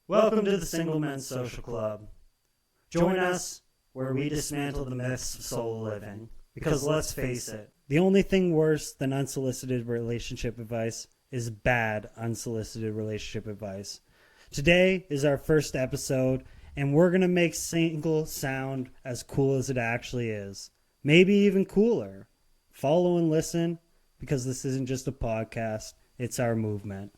Welcome to the Singlemen's Social Club. Join us where we dismantle the myths of solo living. Because let's face it, the only thing worse than unsolicited relationship advice is bad unsolicited relationship advice. Today is our first episode, and we're going to make single sound as cool as it actually is. Maybe even cooler. Follow and listen, because this isn't just a podcast, it's our movement.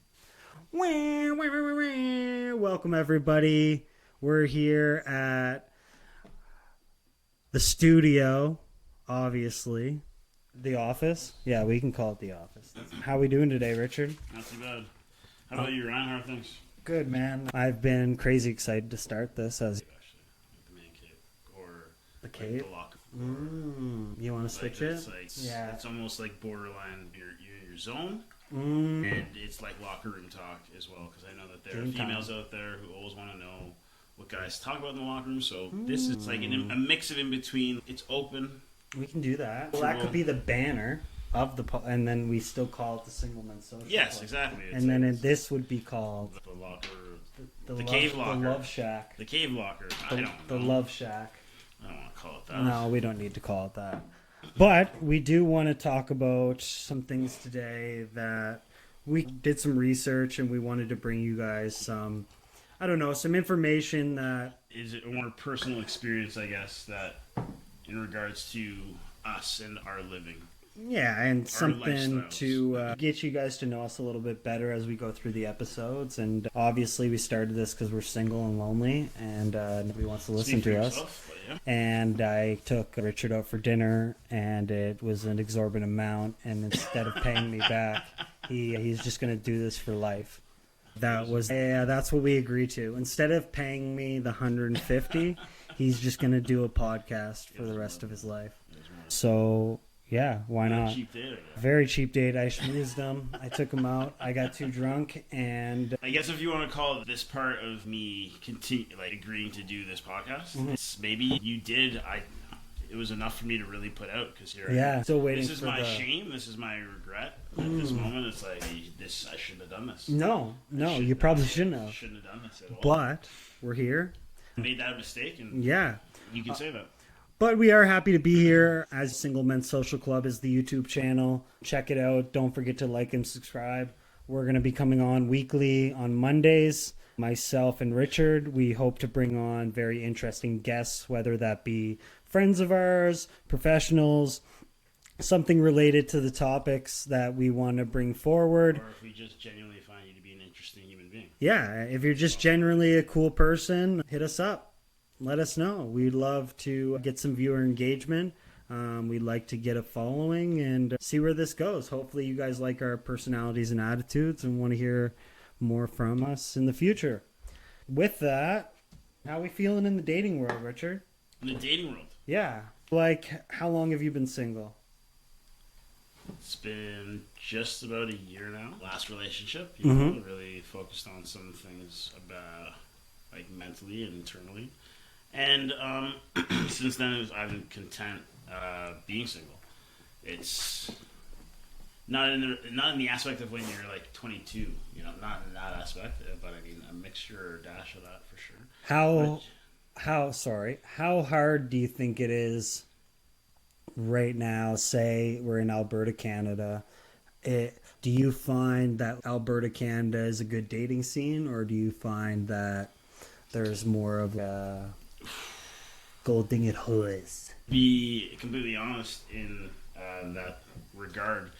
Welcome, everybody. We're here at the studio, obviously. The office? Yeah, we can call it the office. How are we doing today, Richard? Not too bad. How about you, Ryan? How are things? Good, man. I've been crazy excited to start this. Actually, like the man cave or The cave? Like the locker. You want to switch it? It's like, Yeah. It's almost like borderline you're in your zone, Mm. and it's like locker room talk as well. Because I know that there are Game females time. out there who always want to know what guys talk about in the locker room. So this is like a mix of in between. It's open. We can do that. Well, that could be the banner of the and then we still call it the Singleman's Social Yes, Club. exactly. And then this would be called the locker, the cave locker, the Love Shack. the cave locker. I don't know. The Love Shack. I don't want to call it that. No, we don't need to call it that. But we do want to talk about some things today that we did some research and we wanted to bring you guys some, I don't know, some information that... Is it a more personal experience, I guess, that in regards to us and our living? Yeah, and something lifestyles. to get you guys to know us a little bit better as we go through the episodes. And obviously we started this because we're single and lonely and nobody wants to listen Speak for to us. yourself, but yeah. And I took Richard out for dinner, and it was an exorbitant amount. And instead of paying me back, he's just going to do this for life. That's what we agreed to. Instead of paying me the $150, he's just going to do a podcast for the rest of his life. So yeah, why not? Cheap date, I guess. Very cheap date. I schmoozed him. I took him out. I got too drunk, and I guess if you want to call this part of me agreeing to do this podcast, it's maybe you did. It was enough for me to really put out because here I am. still waiting. This is for my the... shame. This is my regret. At this moment, it's like this. I shouldn't have done this. No, you probably shouldn't have. Shouldn't have done this at all. But we're here. I made that mistake, and Yeah. you can say that. But we are happy to be here. As Single Men's Social Club is the YouTube channel. Check it out. Don't forget to like and subscribe. We're going to be coming on weekly on Mondays. Myself and Richard, we hope to bring on very interesting guests, whether that be friends of ours, professionals, something related to the topics that we want to bring forward. Or if we just genuinely find you to be an interesting human being. Yeah, if you're just generally a cool person, hit us up. Let us know. We'd love to get some viewer engagement. We'd like to get a following and see where this goes. Hopefully you guys like our personalities and attitudes and want to hear more from us in the future. With that, how are we feeling in the dating world, Richard? In the dating world, Yeah. Like, how long have you been single? it's been just about a year now. Last relationship, really focused on some things about like mentally and internally. And since then, I've been content being single. It's not in the aspect of when you're like 22, not in that aspect, but I mean a mixture or dash of that for sure. How hard do you think it is right now? Say we're in Alberta, Canada. Do you find that Alberta, Canada is a good dating scene, or do you find that there's more of a gold dinged hoes? Be completely honest in that regard,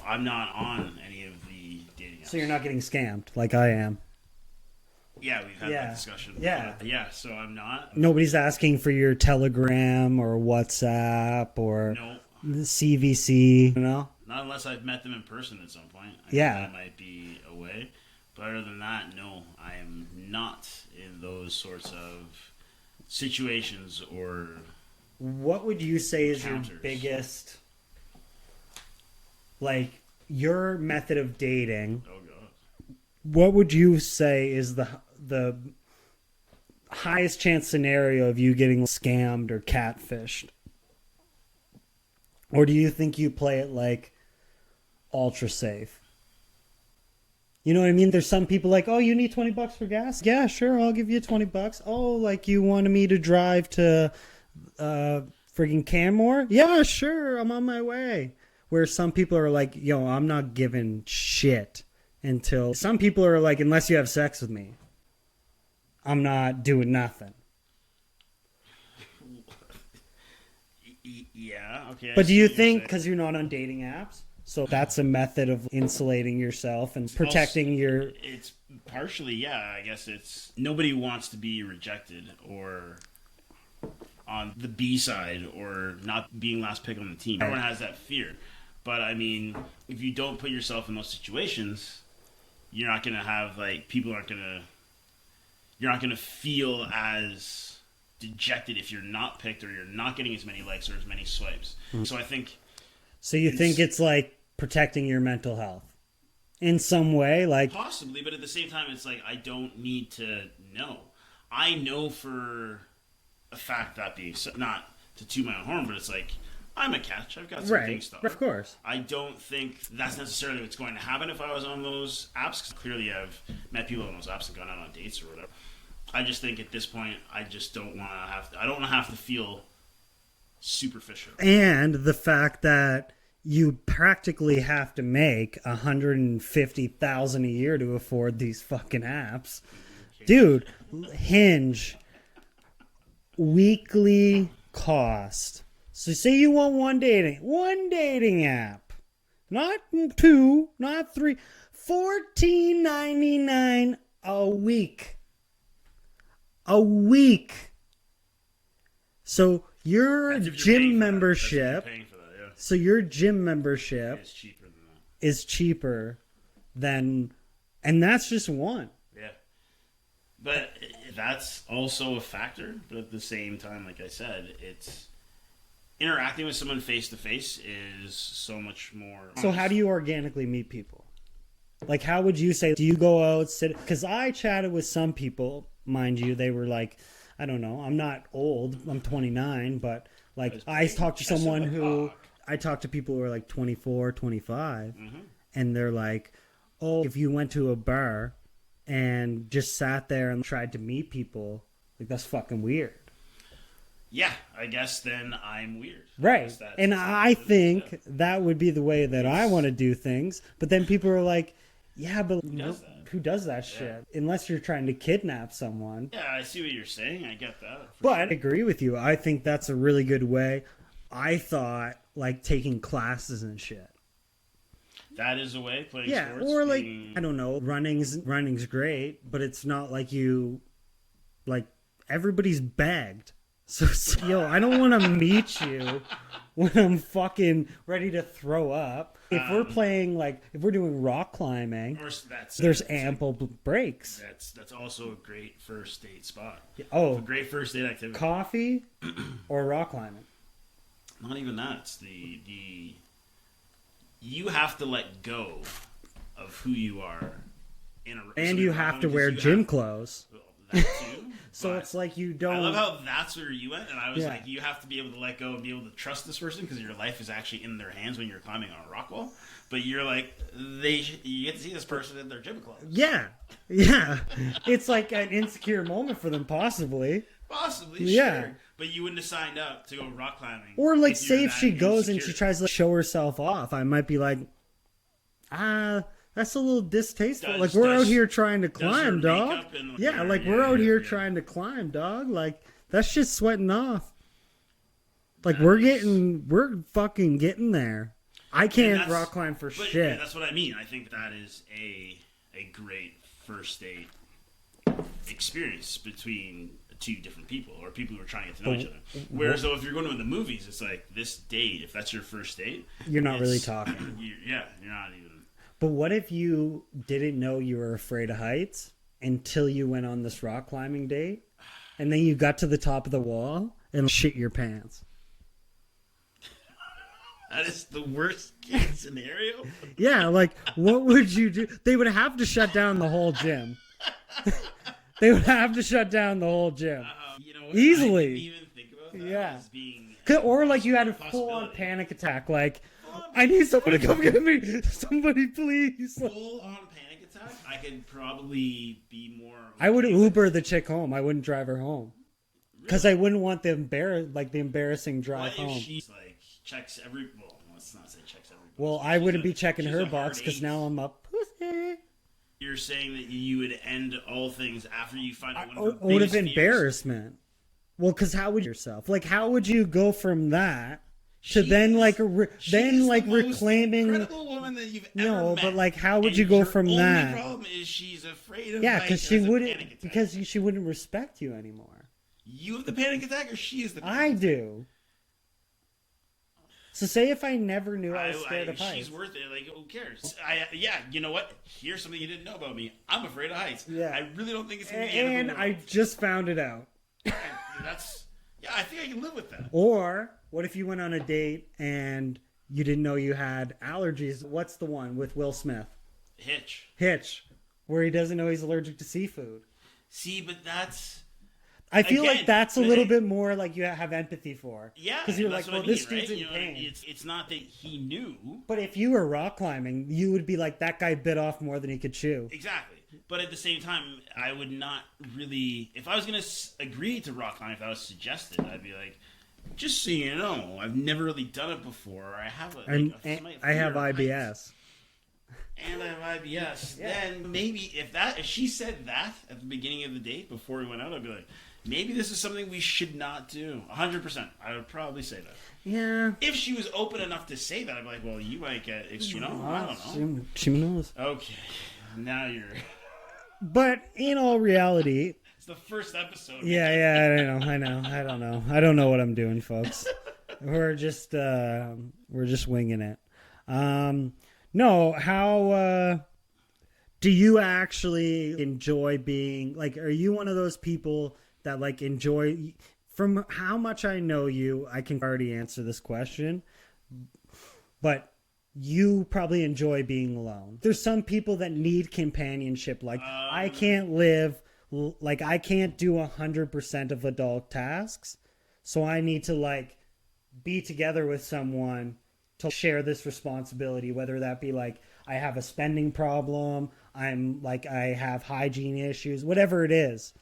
I'm not on any of the dating apps. So you're not getting scammed like I am. Yeah, we've had that discussion. Yeah. So I'm not. Nobody's asking for your Telegram or WhatsApp or No, CVC, not unless I've met them in person at some point. I Yeah. think that might be a way. But other than that, no, I am not in those sorts of situations or. What would you say is your Encounters. biggest, like, your method of dating? Oh god. What would you say is the highest chance scenario of you getting scammed or catfished? Or do you think you play it like ultra safe? You know what I mean? There's some people like, oh, you need $20 for gas? Yeah, sure, I'll give you $20. Oh, like you wanted me to drive to friggin' Canmore? Yeah, sure, I'm on my way. Where some people are like, yo, I'm not giving shit until... Some people are like, unless you have sex with me, I'm not doing nothing. Yeah, okay. But do you think, because you're not on dating apps, so that's a method of insulating yourself and protecting your... It's partially, yeah, I guess it's... Nobody wants to be rejected or on the B side or not being last pick on the team. Everyone has that fear. But, I mean, if you don't put yourself in those situations, you're not going to have, like, people aren't going to... You're not going to feel as dejected if you're not picked or you're not getting as many likes or as many swipes. So I think... So you think it's like protecting your mental health in some way? Like possibly, but at the same time, it's like I don't need to know. I know for a fact that being so, not to toot my own horn, but it's like I'm a catch. I've got some things to offer. Of course. I don't think that's necessarily what's going to happen if I was on those apps. Cause clearly, I've met people on those apps and gone out on dates or whatever. I just think at this point, I just don't want to have. I don't want to have to feel superficial. And the fact that you practically have to make $150,000 a year to afford these fucking apps. Dude, Hinge weekly cost. So say you want one dating app. Not two, not three. $14.99 a week. A week. So your gym membership, so your gym membership is cheaper than, and that's just one. Yeah, but that's also a factor. But at the same time, like I said, it's interacting with someone face to face is so much more. So how do you organically meet people? Like, how would you say? Do you go out, sit? Because I chatted with some people, mind you, they were like, I don't know, I'm not old, I'm 29, but like I talked to someone who, I talked to people who are like 24, 25, and they're like, oh, if you went to a bar and just sat there and tried to meet people, like that's fucking weird. Yeah, I guess then I'm weird. Right. And I think that would be the way that I want to do things, but then people are like, yeah, but who does that shit? Unless you're trying to kidnap someone. Yeah, I see what you're saying. I get that. But I agree with you. I think that's a really good way. I thought like taking classes and shit. That is a way, playing sports. Or like, I don't know, running's great, but it's not like you, like, everybody's bagged. So, yo, I don't want to meet you when I'm fucking ready to throw up. If we're playing, like, if we're doing rock climbing, there's ample breaks. That's also a great first date spot. Oh, a great first date activity. Coffee or rock climbing? Not even that. It's the you have to let go of who you are. And you have to wear gym clothes. That too. So it's like you don't... I love how that's where you went, and I was like, you have to be able to let go and be able to trust this person because your life is actually in their hands when you're climbing on a rock wall. But you're like, you get to see this person in their gym clothes. Yeah. It's like an insecure moment for them, possibly. Sure. But you wouldn't have signed up to go rock climbing. Or like, say if she goes and she tries to show herself off, I might be like, that's a little distasteful. Like, we're out here trying to climb, dog. We're out here trying to climb, dog. Like, that shit's sweating off. Like, we're fucking getting there. I can't rock climb for shit. Yeah, that's what I mean. I think that is a great first date experience between two different people or people who are trying to get to know each other. Whereas, though, if you're going to the movies, it's like this date, if that's your first date, you're not really talking. You're not even. But what if you didn't know you were afraid of heights until you went on this rock climbing date, and then you got to the top of the wall and shit your pants? That is the worst case scenario. Yeah, like, what would you do? They would have to shut down the whole gym. They would have to shut down the whole gym. Easily. I didn't even think about that as being or like you had a full-on panic attack, like, I need someone to come get me. Somebody, please. Full-on panic attack? I could probably be more. I would okay with- Uber the chick home. I wouldn't drive her home because I wouldn't want the embarrassing drive What home. if she like checks every? Well, let's not say checks every. Well, box, I but wouldn't be she's checking she's her a box hard because eight. now I'm a pussy. You're saying that you would end all things after you find out one of her Out of biggest fears? embarrassment. Well, because how would yourself? Like, how would you go from that to She then is- like She then is like the most reclaiming? incredible woman that you've ever No, met. but like, how would And you go your from only that? problem is she's afraid of Yeah, heights because and she has a wouldn't. panic attack. Because she wouldn't respect you anymore. You have the panic attack, or she is the. Panic I attack? do. So say if I never knew I was scared of heights. She's worth it. Like, who cares? Yeah, you know what? Here's something you didn't know about me. I'm afraid of heights. Yeah. I really don't think it's gonna be the end And of the I world. just found it out. That's. Yeah, I think I can live with that. Or what if you went on a date and you didn't know you had allergies? What's the one with Will Smith? Hitch, where he doesn't know he's allergic to seafood. See, but that's. I feel Again, like that's a but little it- bit more like you have empathy for. Yeah, because you're that's like, what well, I this mean, dude's right? in You know, pain. it's not that he knew. But if you were rock climbing, you would be like, that guy bit off more than he could chew. Exactly. But at the same time, I would not really. If I was going to agree to rock climb, if that was suggested, I'd be like, just so you know, I've never really done it before. I have a slight I have fear of IBS. heights. And I have IBS. Yeah. Then maybe if she said that at the beginning of the date before we went out, I'd be like, maybe this is something we should not do. 100%. I would probably say that. Yeah. If she was open enough to say that, I'd be like, well, you might get extreme. I don't know. She knows. Okay. Now you're. But in all reality, It's the first episode. yeah, I know. I don't know what I'm doing, folks. we're just winging it. No, how do you actually enjoy being like? Are you one of those people that like enjoy? From how much I know you, I can already answer this question, but you probably enjoy being alone. There's some people that need companionship. Like I can't live, like I can't do 100% of adult tasks, so I need to like be together with someone to share this responsibility, whether that be like I have a spending problem, I have hygiene issues, whatever it is.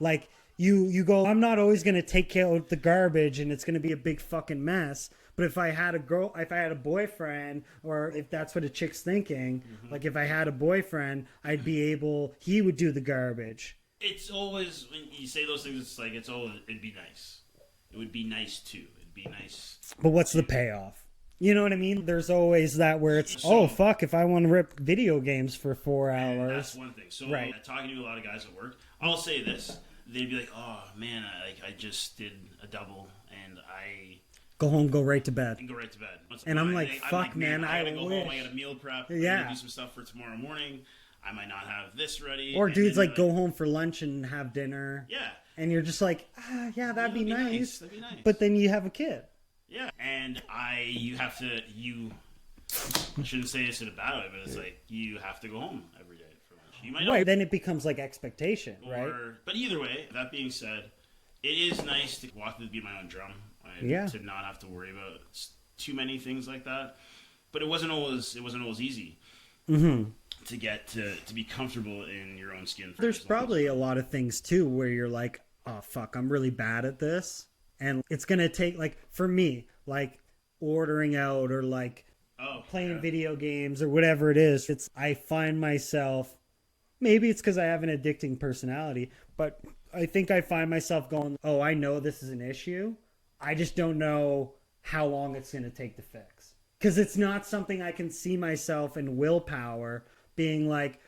Like you go, I'm not always going to take care of the garbage and it's going to be a big fucking mess. But if I had a boyfriend, or if that's what a chick's thinking, like if I had a boyfriend, he would do the garbage. It's always, when you say those things, it's like, it'd be nice. It would be nice too. It'd be nice. But what's the payoff? You know what I mean? There's always that where it's, So- oh, fuck, if I want to rip video games for 4 And that's hours. one thing. So Right. talking to a lot of guys at work, I'll say this. They'd be like, oh man, I just did a double and I Go home, go right to bed. go right to bed. And I'm like, fuck, man, I gotta I go wish. home. I gotta meal prep. I Yeah. gotta do some stuff for tomorrow morning. I might not have this ready. Or And dudes then like they're go home for lunch and have dinner. Yeah. And you're just like, yeah, that'd be nice. That'd be nice. But then you have a kid. Yeah, and I shouldn't say this in a bad way, but it's like you have to go home every day for lunch. You might not, Right. Then it becomes like expectation, right? But either way, that being said, it is nice to walk to be my own drum. Yeah. To not have to worry about too many things like that. But it wasn't always easy to get to be comfortable in your own skin. There's probably a lot of things too where you're like, oh fuck, I'm really bad at this. And it's going to take, like, for me, like ordering out or like playing video games or whatever it is. I find myself, maybe it's because I have an addicting personality, but I think I find myself going, oh, I know this is an issue. I just don't know how long it's going to take to fix. Because it's not something I can see myself in willpower being like,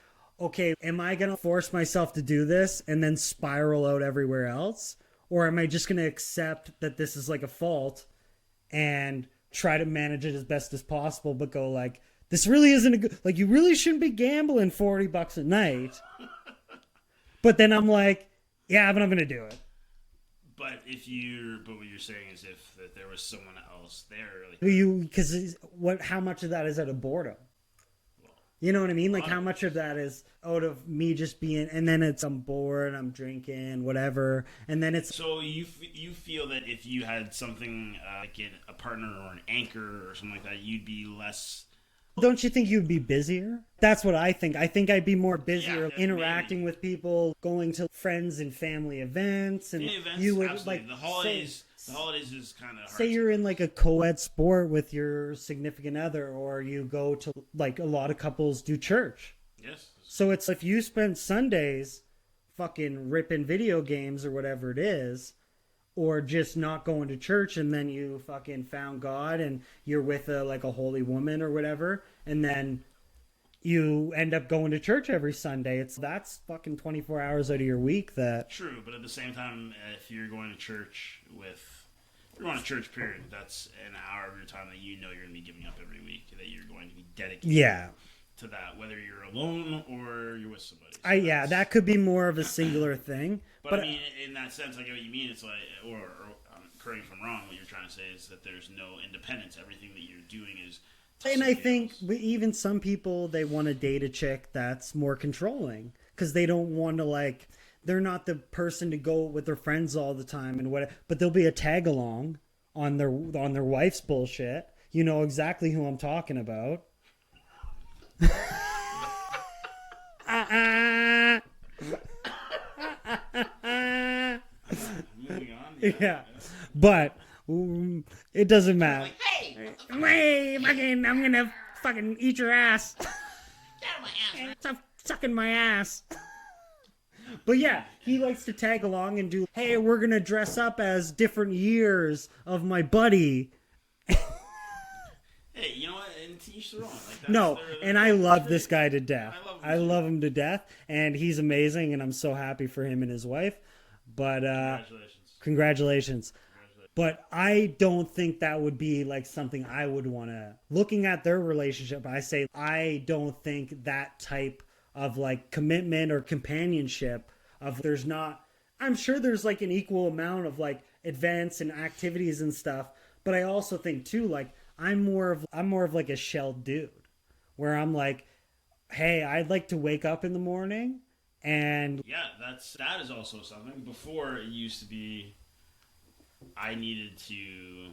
okay, am I going to force myself to do this and then spiral out everywhere else? Or am I just going to accept that this is like a fault and try to manage it as best as possible, but go like, this really isn't a good, like, you really shouldn't be gambling $40 a night. But then I'm like, yeah, but I'm going to do it. But what you're saying is if that there was someone else there, like, Because how much of that is out of boredom? You know what I mean? Like how much of that is out of me just being, and then it's I'm bored, I'm drinking, whatever, and then it's so you feel that if you had something like a partner or an anchor or something like that, you'd be less Don't you think you'd be busier? That's what I think. I think I'd be more busier Yeah, interacting with people, going to friends and family events, and Yeah, events, you would absolutely. like The holidays. The holidays is kind of hard. say you're in like a co-ed sport with your significant other, or you go to like a lot of couples do church. Yes. So it's if you spend Sundays fucking ripping video games or whatever it is, or just not going to church, and then you fucking found God and you're with a holy woman or whatever, and then you end up going to church every Sunday. That's fucking 24 hours out of your week that True, but at the same time, if you're going to church if you're going to church, period, that's an hour of your time that you know you're going to be giving up every week, that you're going to be dedicated to that, whether you're alone or you're with somebody. So that could be more of a singular thing. But I mean, in that sense, I get what you mean. It's like, or correct me if I'm wrong, what you're trying to say is that there's no independence. Everything that you're doing is. And I think even some people, they want to date a chick that's more controlling because they don't want to they're not the person to go with their friends all the time and what, but there'll be a tag along on their wife's bullshit. You know exactly who I'm talking about. Moving on. Yeah. But it doesn't matter. Like, hey, fucking, I'm gonna fucking eat your ass. get out of my ass. Stop sucking my ass. But yeah, he likes to tag along and do, hey, we're gonna dress up as different years of my buddy. Hey, you know what? And to each their own. Like, No, and I love this guy to death. I love him to death, and he's amazing, and I'm so happy for him and his wife. But congratulations. But I don't think that would be like something I would want to. Looking at their relationship, I say I don't think that type of like commitment or companionship of there's not. I'm sure there's like an equal amount of like events and activities and stuff, but I also think too like I'm more of like a shell dude where I'm like, hey, I'd like to wake up in the morning and yeah, that is also something. Before it used to be, I needed to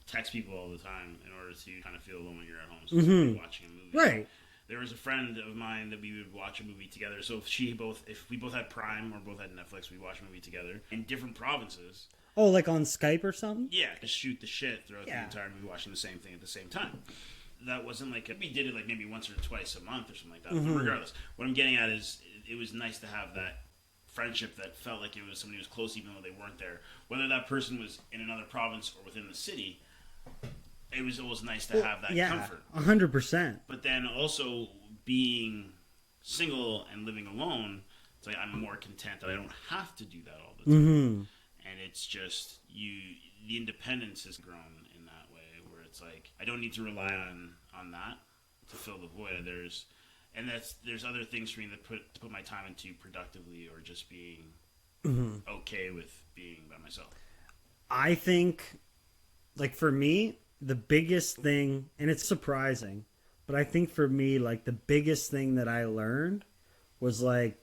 text people all the time in order to kind of feel alone when you're at home. So mm-hmm. Watching a movie, right? There was a friend of mine that we would watch a movie together. So if we both had Prime or both had Netflix, we'd watch a movie together in different provinces. Oh, like on Skype or something? Yeah, just shoot the shit throughout the entire movie, watching the same thing at the same time. That wasn't like we did it like maybe once or twice a month or something like that. Mm-hmm. But regardless, what I'm getting at is it was nice to have that friendship that felt like it was somebody who was close even though they weren't there. Whether that person was in another province or within the city, it was always nice to have that comfort. 100%. But then also being single and living alone, it's like I'm more content that I don't have to do that all the time. Mm-hmm. And it's just the independence has grown in that way where it's like I don't need to rely on that to fill the void. There's other things for me to put my time into productively or just being okay with being by myself. I think, like for me, the biggest thing, and it's surprising, but I think for me, like the biggest thing that I learned was like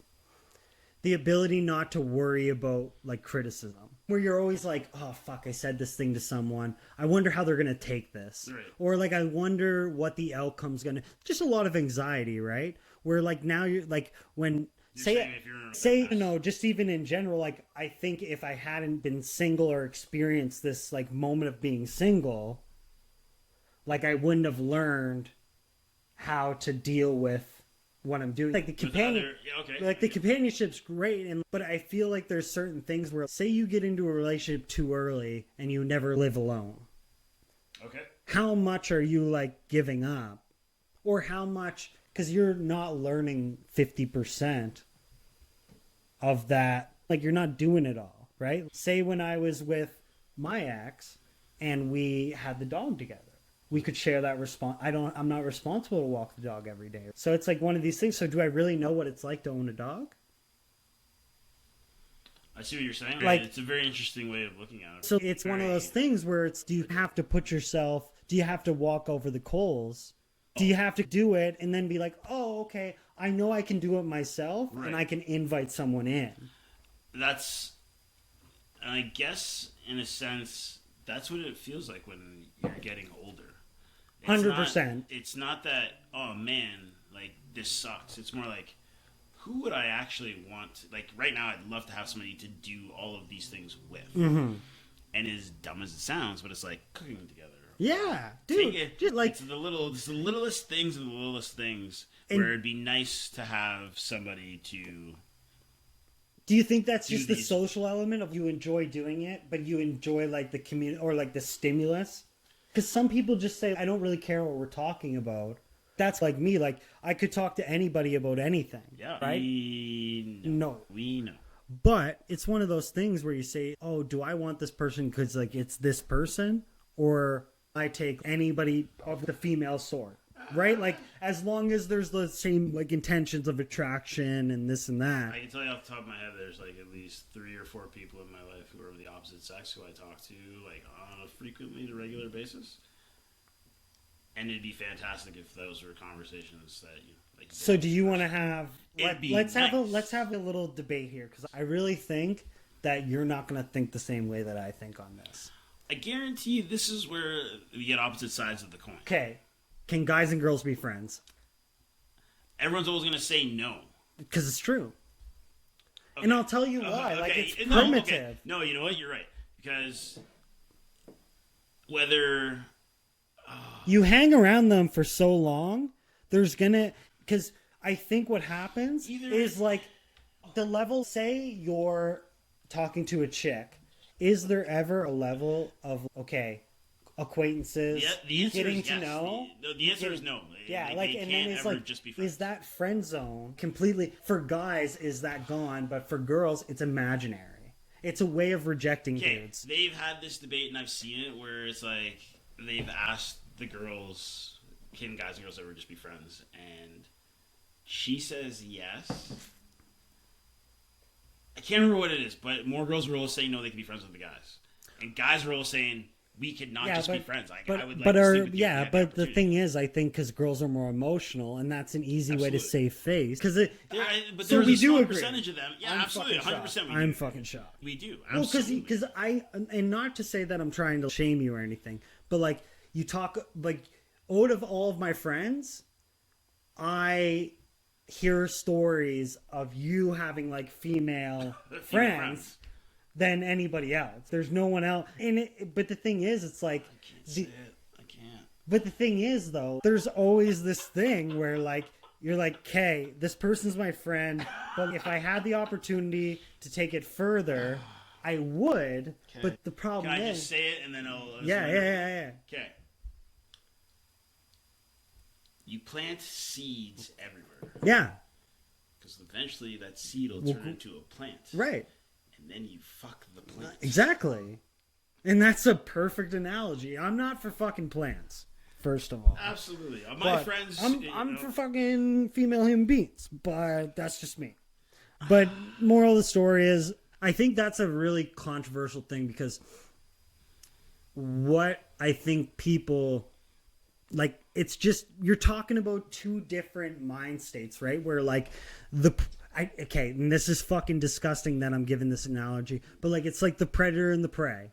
the ability not to worry about like criticism. Where you're always like, oh fuck, I said this thing to someone. I wonder how they're gonna take this. Right. Or like I wonder what the outcome's gonna, just a lot of anxiety, right? Where like now you're like when just even in general, like I think if I hadn't been single or experienced this like moment of being single, like I wouldn't have learned how to deal with what I'm doing. Like the the companionship's great, but I feel like there's certain things where, say you get into a relationship too early and you never live alone. Okay. How much are you like giving up? Or how much, because you're not learning 50% of that. Like you're not doing it all, right? Say when I was with my ex and we had the dog together. We could share that I'm not responsible to walk the dog every day. So it's like one of these things. So do I really know what it's like to own a dog? I see what you're saying. Like, it's a very interesting way of looking at it. So it's one of those things where do you have to walk over the coals? Do you have to do it and then be like, oh, okay, I know I can do it myself and I can invite someone in. And I guess in a sense, that's what it feels like when you're getting older. 100%. It's not that, oh man, like, this sucks. It's more like, who would I actually want? Like, right now, I'd love to have somebody to do all of these things with. Mm-hmm. And as dumb as it sounds, but it's like cooking together. Yeah, dude. Like, it's the littlest things and the littlest things and where it'd be nice to have somebody to. Do you think that's just the social element of you enjoy doing it, but you enjoy like the community or like the stimulus? Because some people just say, I don't really care what we're talking about. That's like me. Like, I could talk to anybody about anything. Yeah, right? We know. But it's one of those things where you say, oh, do I want this person because like it's this person, or I take anybody of the female sort, right? Like, as long as there's the same like intentions of attraction and this and that. I can tell you off the top of my head, there's like at least 3 or 4 people in my life who are of the opposite sex who I talk to like on a frequently to regular basis. And it'd be fantastic if those were conversations that you like. So do you want to have? Let's nice. have a little debate here, because I really think that you're not going to think the same way that I think on this. I guarantee you, this is where we get opposite sides of the coin. Okay, can guys and girls be friends? Everyone's always going to say no, because it's true. Okay. And I'll tell you why. Okay. Like, it's No, primitive. okay. No, you know what? You're right, because whether you hang around them for so long, there's gonna, because I think what happens is like the level, say you're talking to a chick, is there ever a level of, okay, acquaintances, the answer getting is to yes. know? The answer is no. Yeah, they like, can't and then it's ever like, just be friends. is that friend zone completely, for guys, is that gone? But for girls, it's imaginary. It's a way of rejecting dudes. They've had this debate, and I've seen it, where it's like they've asked the girls, can guys and girls ever just be friends? And she says yes. I can't remember what it is, but more girls were always saying no, they can be friends with the guys. And guys were always saying, we could not just be friends. I would like to sleep with you. But the thing is, I think because girls are more emotional, and that's an easy way to save face. Because but so there's we a do small agree. percentage of them. Yeah, absolutely, 100%. I'm fucking shocked. We do. Well, Absolutely. because and not to say that I'm trying to shame you or anything, but like you talk, like out of all of my friends, I hear stories of you having like female friends than anybody else. There's no one else. But the thing is, it's like I can't. But the thing is, though, there's always this thing where like you're like, okay, this person's my friend, but if I had the opportunity to take it further, I would. Okay. But the problem is, can I just say it and then I'll? Yeah. Okay. You plant seeds everywhere. Yeah. Because eventually that seed will turn into a plant. Right. And then you fuck the plant. Exactly. And that's a perfect analogy. I'm not for fucking plants, first of all. Absolutely. My friends... I'm for fucking female human beings, but that's just me. But moral of the story is, I think that's a really controversial thing, because what I think people... Like, it's just, you're talking about 2 different mind states, right? Where, like, okay, and this is fucking disgusting that I'm giving this analogy, but, like, it's like the predator and the prey.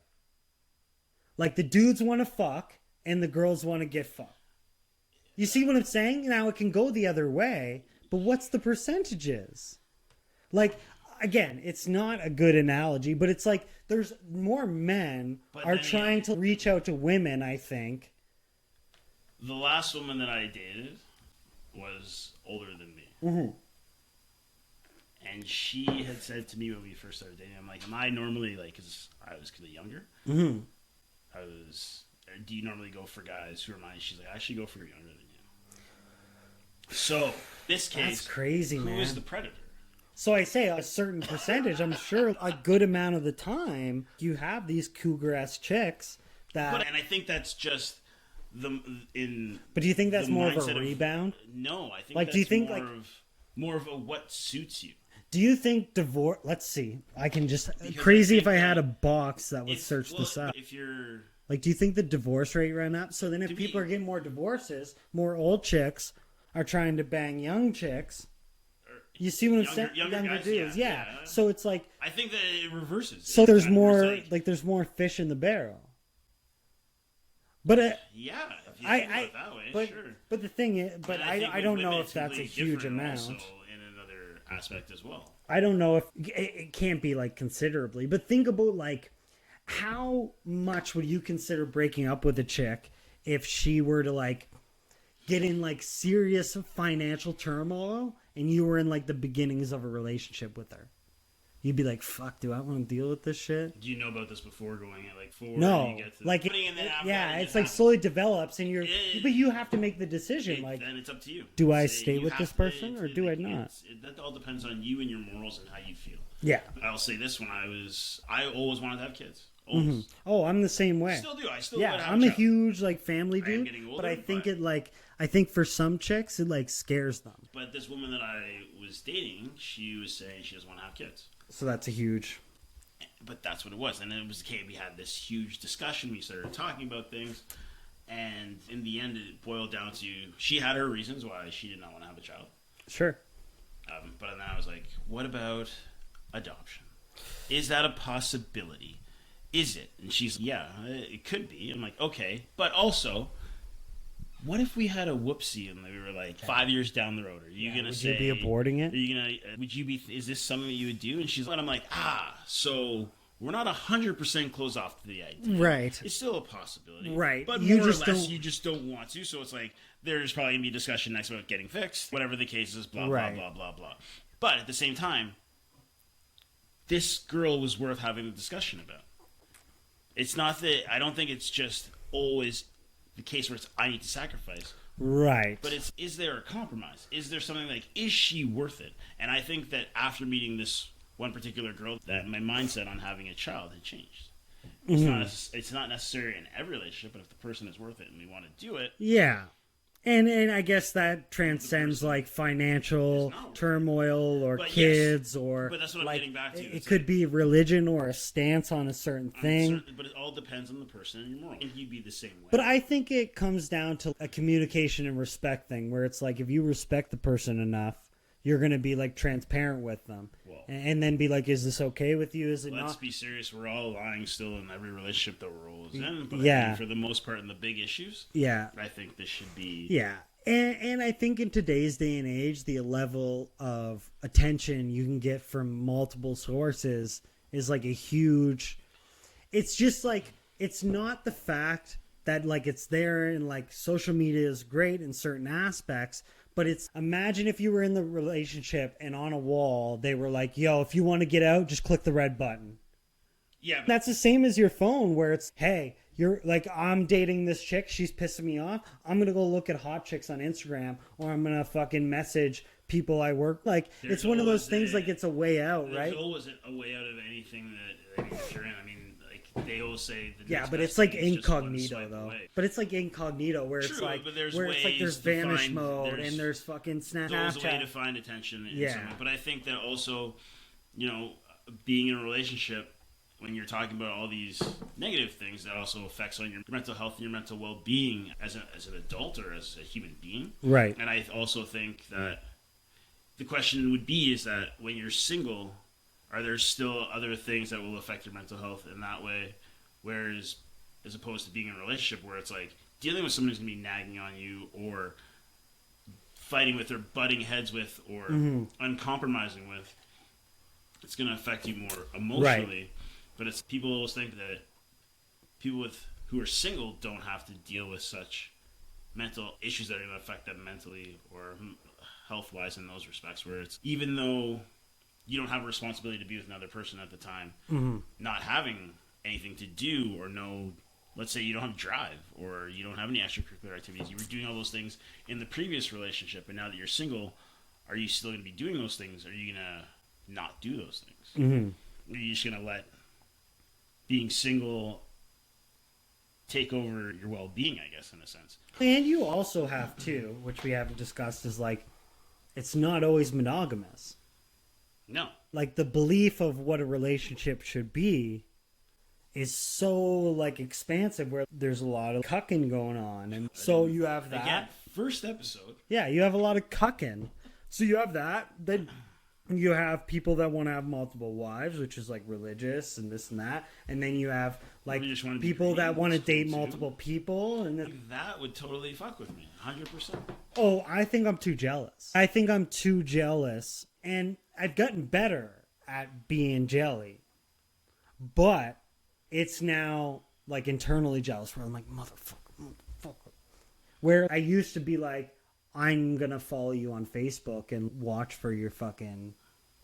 Like, the dudes want to fuck, and the girls want to get fucked. You see what I'm saying? Now, it can go the other way, but what's the percentages? Like, again, it's not a good analogy, but it's like, there's more men are trying to reach out to women, I think. The last woman that I dated was older than me. Mm-hmm. And she had said to me when we first started dating, I'm like, am I normally, like, because I was kind of younger, mm-hmm. Do you normally go for guys who are mine? She's like, I actually go for younger than you. So, this case, that's crazy, who man. is the predator? So I say a certain percentage, I'm sure a good amount of the time, you have these cougar-ass chicks that... And I think that's just... But do you think that's more of a rebound? No, I think like, that's do you think more of a what suits you. Do you think divorce? Let's see. I can just crazy if I had a box that would search this up. If you're like, do you think the divorce rate ran up? So then, if people are getting more divorces, more old chicks are trying to bang young chicks. You see what I'm saying? Younger dudes, yeah. So it's like, I think that it reverses. So there's more, like there's more fish in the barrel. But If you think about it that way, sure. But the thing is, but I don't know if that's a huge amount. Also in another aspect as well. I don't know if it can't be like considerably, but think about like how much would you consider breaking up with a chick if she were to like get in like serious financial turmoil and you were in like the beginnings of a relationship with her? You'd be like, fuck, do I want to deal with this shit? Do you know about this before going at like 4? No, you get to like it's like slowly develops, and but you have to make the decision. Like, then it's up to you. Do I stay with this person or do I not? That all depends on you and your morals and how you feel. Yeah, I'll say this: I always wanted to have kids. Always. Mm-hmm. Oh, I'm the same way. Still do. I still I'm a huge like family dude. I am getting older, but I think for some chicks it like scares them. But this woman that I was dating, she was saying she doesn't want to have kids. So that's a huge. But that's what it was, and it was okay. We had this huge discussion. We started talking about things, and in the end, it boiled down to she had her reasons why she did not want to have a child. Sure. But then I was like, "What about adoption? Is that a possibility? Is it?" And she's, "Yeah, it could be." I'm like, "Okay," but also, what if we had a whoopsie and we were like 5 years down the road? Are you gonna say? Would you be aborting it? Are you gonna? Would you be? Is this something that you would do? And she's, and I'm like, so we're not 100% closed off to the idea, right? It's still a possibility, right? But you more or less, you just don't want to. So it's like there's probably gonna be discussion next about getting fixed, whatever the case is, blah blah blah blah blah. But at the same time, this girl was worth having a discussion about. It's not that I don't think it's just always the case where it's I need to sacrifice. Right. But is there a compromise? Is there something like, is she worth it? And I think that after meeting this one particular girl, that my mindset on having a child had changed. It's not necessary in every relationship, but if the person is worth it and we want to do it. Yeah. And I guess that transcends like financial turmoil or kids or. But that's what I'm getting back to. It could be religion or a stance on a certain thing. But it all depends on the person and your moral. And you'd be the same way. But I think it comes down to a communication and respect thing, where it's like if you respect the person enough, you're going to be like transparent with them. And then be like, is this okay with you? Is it not? Let's be serious. We're all lying still in every relationship that we're always in. But yeah. I think for the most part, in the big issues, yeah, I think this should be. Yeah. And I think in today's day and age, the level of attention you can get from multiple sources is like a huge. It's just like, it's not the fact that like it's there and like social media is great in certain aspects. But it's, imagine if you were in the relationship and on a wall, they were like, yo, if you want to get out, just click the red button. Yeah. That's the same as your phone where it's, hey, you're like, I'm dating this chick. She's pissing me off. I'm going to go look at hot chicks on Instagram, or I'm going to fucking message people I work. Like, it's one of those things, like it's a way out, right? There's always a way out of anything that if you're in. I mean, they always say but it's like incognito though. Away. But it's like incognito where it's like there's vanish mode and there's fucking Snapchat. There's a way to find attention. But I think that also, being in a relationship when you're talking about all these negative things, that also affects on your mental health and your mental well-being as an adult or as a human being. Right. And I also think that the question would be is that when you're single, are there still other things that will affect your mental health in that way? Whereas, as opposed to being in a relationship where it's like dealing with someone who's going to be nagging on you or fighting with or butting heads with or uncompromising with, it's going to affect you more emotionally. Right. But it's people always think that people who are single don't have to deal with such mental issues that are going to affect them mentally or health-wise in those respects, where it's even though you don't have a responsibility to be with another person at the time, not having anything to do or no, let's say you don't have drive or you don't have any extracurricular activities. You were doing all those things in the previous relationship, and now that you're single, are you still going to be doing those things? Or are you going to not do those things? Or are you just going to let being single take over your well-being, I guess, in a sense? And you also have, too, which we haven't discussed, is like, it's not always monogamous. No. Like, the belief of what a relationship should be is so, like, expansive, where there's a lot of cucking going on. And so you have that. Again, first episode. Yeah, you have a lot of cucking. So you have that. Then You have people that want to have multiple wives, which is like religious and this and that, and then you have like you just wanna be people that greedy, want to that's cool, date too. multiple people, and then, That would totally fuck with me, 100%. oh, I think I'm too jealous. And I've gotten better at being jelly, but it's now like internally jealous where I'm like, motherfucker. Where I used to be like, I'm gonna follow you on Facebook and watch for your fucking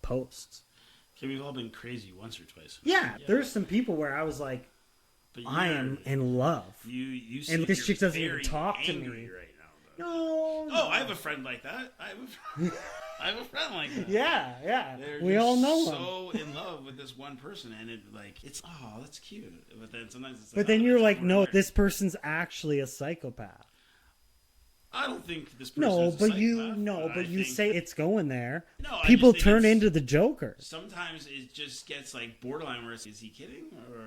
posts. Okay, we've all been crazy once or twice. Yeah, there's some people where I was like, But I am in love. You And this you're chick doesn't even very talk to angry me. right now. No. Oh, I have a friend like that. I have a friend like that. Yeah. They're We just all know him. so in love with this one person, and it's that's cute. But then sometimes it's like, But then oh, you're that's like, no, weird. this person's actually a psychopath. I don't think this person No, is a but psychopath, I you think- say it's going there. No, I People just think turn it's- into the Joker. Sometimes it just gets like borderline where is he kidding or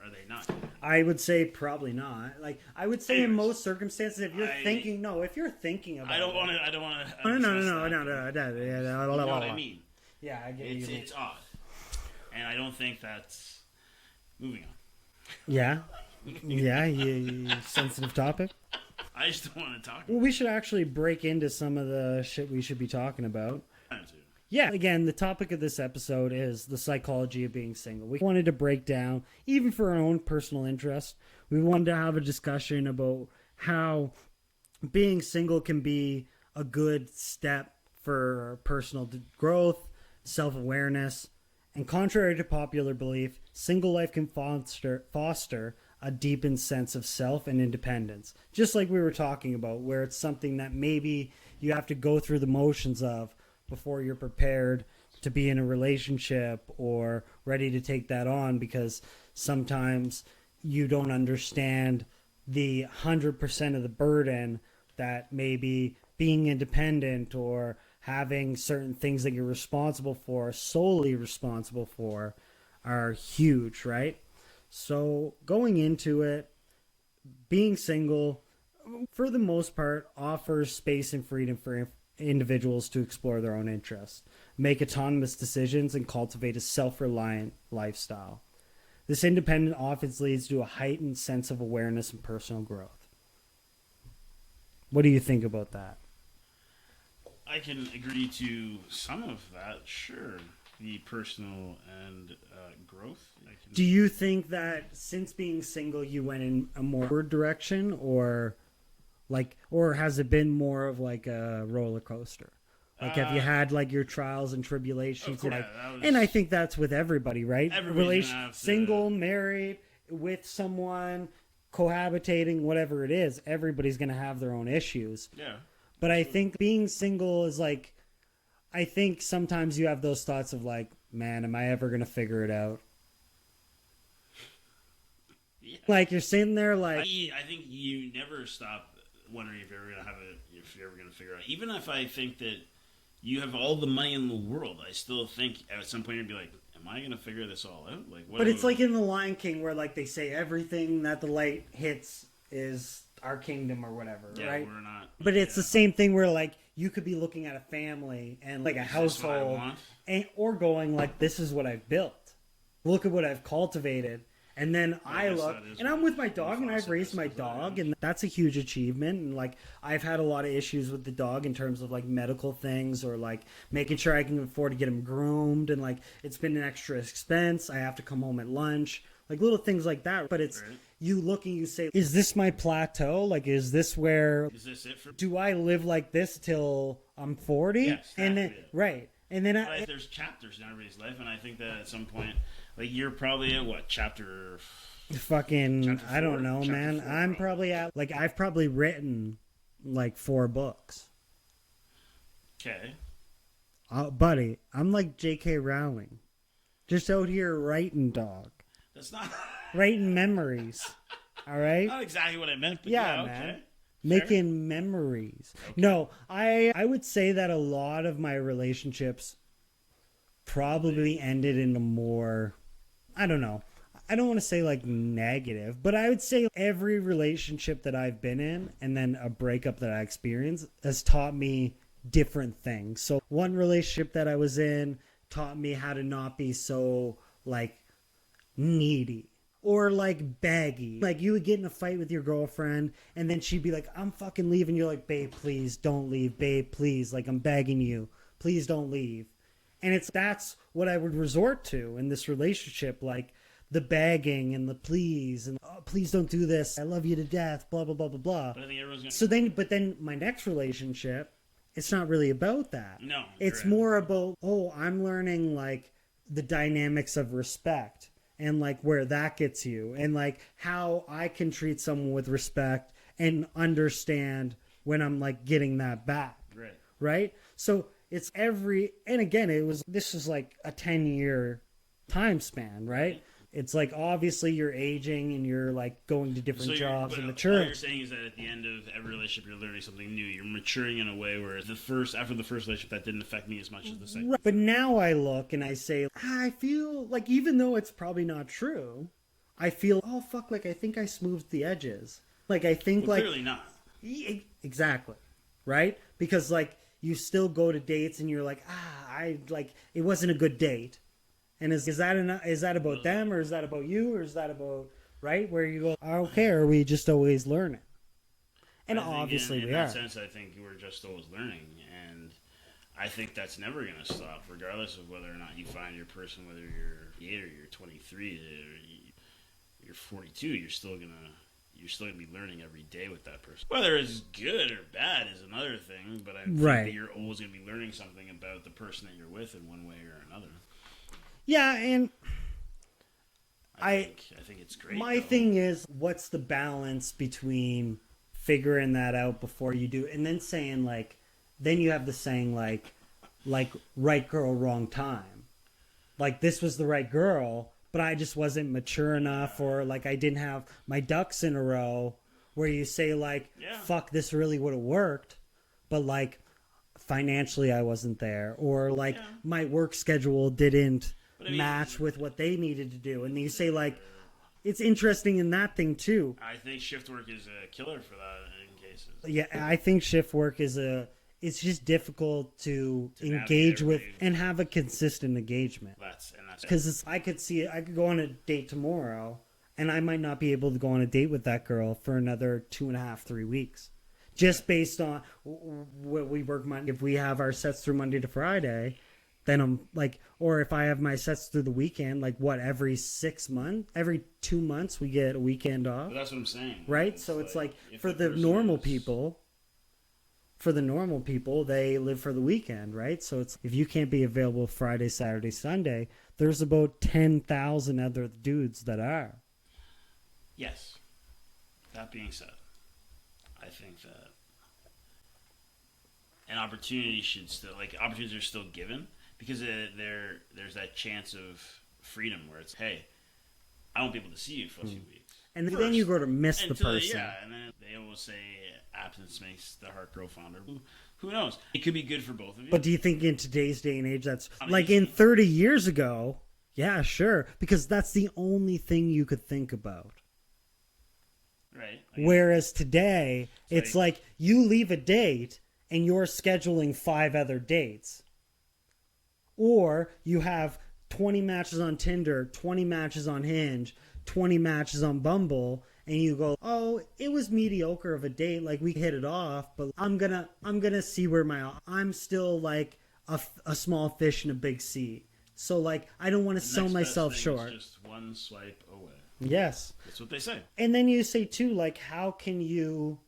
are they not kidding? I would say probably not. Like I would say in Anyways, most circumstances, if you're thinking about I don't want to. No. You know what I mean? Yeah, I get you. It's odd, and I don't think that's moving on. Yeah, you sensitive topic. I just don't want to talk. Well, we should actually break into some of the shit we should be talking about. About it. Yeah, again, the topic of this episode is the psychology of being single. We wanted to break down, even for our own personal interest, we wanted to have a discussion about how being single can be a good step for personal growth, self-awareness, and contrary to popular belief, single life can foster a deepened sense of self and independence. Just like we were talking about, where it's something that maybe you have to go through the motions of before you're prepared to be in a relationship or ready to take that on, because sometimes you don't understand the 100% of the burden that maybe being independent or having certain things that you're responsible for, solely responsible for, are huge, right? So going into it, being single, for the most part, offers space and freedom for individuals to explore their own interests, make autonomous decisions, and cultivate a self-reliant lifestyle. This independence often leads to a heightened sense of awareness and personal growth. What do you think about that? I can agree to some of that, sure. The personal and growth. Do you think that since being single, you went in a more upward direction, or has it been more of like a roller coaster? Like, have you had like your trials and tribulations? Course, Like, that was- and I think that's with everybody, right? Everybody's gonna have to- Single, married, with someone, cohabitating, whatever it is, everybody's going to have their own issues. Yeah. But I think being single is like, I think sometimes you have those thoughts of like, man, am I ever going to figure it out? Yeah. Like you're sitting there like, I think you never stop wondering if you're ever gonna have it, if you're ever gonna figure it out. Even if I think that you have all the money in the world, I still think at some point you'd be like, "Am I gonna figure this all out?" Like, what? but it's like in The Lion King where like they say everything that the light hits is our kingdom or whatever, yeah, right? we're not. But it's the same thing where like you could be looking at a family and like a Is this what I household, want? or going like, this is what I've built. Look at what I've cultivated. And then I guess look, that is and I'm what with my dog, and I've Foster raised my is, dog, yeah. and that's a huge achievement. And like, I've had a lot of issues with the dog in terms of like medical things, or like making sure I can afford to get him groomed, and like it's been an extra expense. I have to come home at lunch, like little things like that. But it's Right. you look and you say, is this my plateau? Like, is this where? Is this it for? Do I live like this till I'm 40? Yes, and then exactly. right, and then Like, there's chapters in everybody's life, and I think that at some point, like you're probably at what chapter? fucking Chapter I don't 4? know, Chapter man. 4, I'm probably at like I've probably written like 4 books. Okay. Buddy, I'm like J.K. Rowling. Just out here writing, dog. That's not Writing memories. All right? not exactly what I meant, but Yeah, yeah, man. okay. Making memories. No, I would say that a lot of my relationships probably ended in a more, I don't know. I don't want to say like negative, but I would say every relationship that I've been in and then a breakup that I experienced has taught me different things. So one relationship that I was in taught me how to not be so like needy or like baggy. Like you would get in a fight with your girlfriend and then she'd be like, I'm fucking leaving. You're like, babe, please don't leave. Babe, please. Like, I'm begging you. Please don't leave. And that's what I would resort to in this relationship. Like the begging and the please and oh, please don't do this. I love you to death. Blah, blah, blah, blah, blah. But I think everyone's gonna... So then my next relationship, it's not really about that. No. It's correct. more about, oh, I'm learning like the dynamics of respect and like where that gets you and like how I can treat someone with respect and understand when I'm like getting that back. Right. Right? So it's and again, this is like a 10-year time span, right? It's like obviously you're aging and you're like going to different jobs and maturing. What you're saying is that at the end of every relationship, you're learning something new. You're maturing in a way where after the first relationship, that didn't affect me as much as the second. Right. But now I look and I say, I feel like even though it's probably not true, I feel, oh fuck, like I think I smoothed the edges. Like I think like clearly not. Exactly. Right? Because like you still go to dates and you're like, I like it wasn't a good date. And is that about them or is that about you or is that about right where you go? Okay, are we just always learning? And obviously in we that are. sense, I think we're just always learning, and I think that's never going to stop, regardless of whether or not you find your person, whether you're 8 or you're 23 or you're 42. You're still gonna be learning every day with that person. Whether it's good or bad is another thing, but I think that you're always gonna be learning something about the person that you're with in one way or another. Yeah, and I think it's great. My thing is, what's the balance between figuring that out before you do, and then saying like, then you have the saying like right girl, wrong time. Like this was the right girl, but I just wasn't mature enough, or like I didn't have my ducks in a row. Where you say like, fuck, this really would have worked, but like financially I wasn't there, or like my work schedule didn't match with what they needed to do. And you say like, it's interesting in that thing too. I think shift work is a killer for that in cases. Yeah, I think shift work is it's just difficult to engage with and have a consistent engagement. That's because I could go on a date tomorrow and I might not be able to go on a date with that girl for another 2.5, 3 weeks. Just based on what we work Monday. If we have our sets through Monday to Friday, then I'm like, or if I have my sets through the weekend, like what, every 6 months, every 2 months we get a weekend off. But that's what I'm saying. Right? So it's like for the normal people, they live for the weekend, right? So it's if you can't be available Friday, Saturday, Sunday, there's about 10,000 other dudes that are. Yes. That being said, I think that an opportunity should still, like, opportunities are still given because there's that chance of freedom where it's, hey, I won't be able to see you for a few weeks. And then you go to miss the person. Yeah, and then they always say absence makes the heart grow fonder. Who knows? It could be good for both of you. But do you think in today's day and age that's like in 30 years ago? Yeah, sure. Because that's the only thing you could think about. Right. Whereas today, it's like you leave a date and you're scheduling 5 other dates. Or you have 20 matches on Tinder, 20 matches on Hinge, 20 matches on Bumble, and you go, oh, it was mediocre of a date, like we hit it off, but I'm gonna see where I'm still like a small fish in a big sea. So like I don't want to sell myself short. It's just one swipe away. Yes. That's what they say. And then you say too, like how do you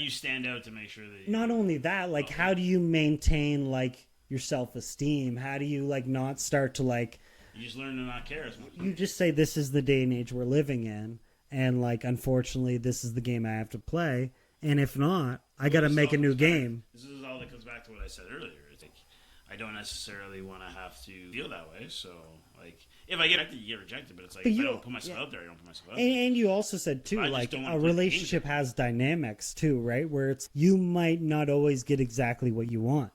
stand out to make sure that not only that, like how do you maintain like your self-esteem? How do you like not start to like you just learn to not care as much. You just say this is the day and age we're living in, and like unfortunately this is the game I have to play, and if not, I got to make a new game. This is all that comes back to what I said earlier. It's like I don't necessarily want to have to feel that way. So like if I get rejected, you get rejected, but it's like if I don't put myself out there, I don't put myself out there. And you also said too, like a relationship has dynamics too, right? Where it's you might not always get exactly what you want.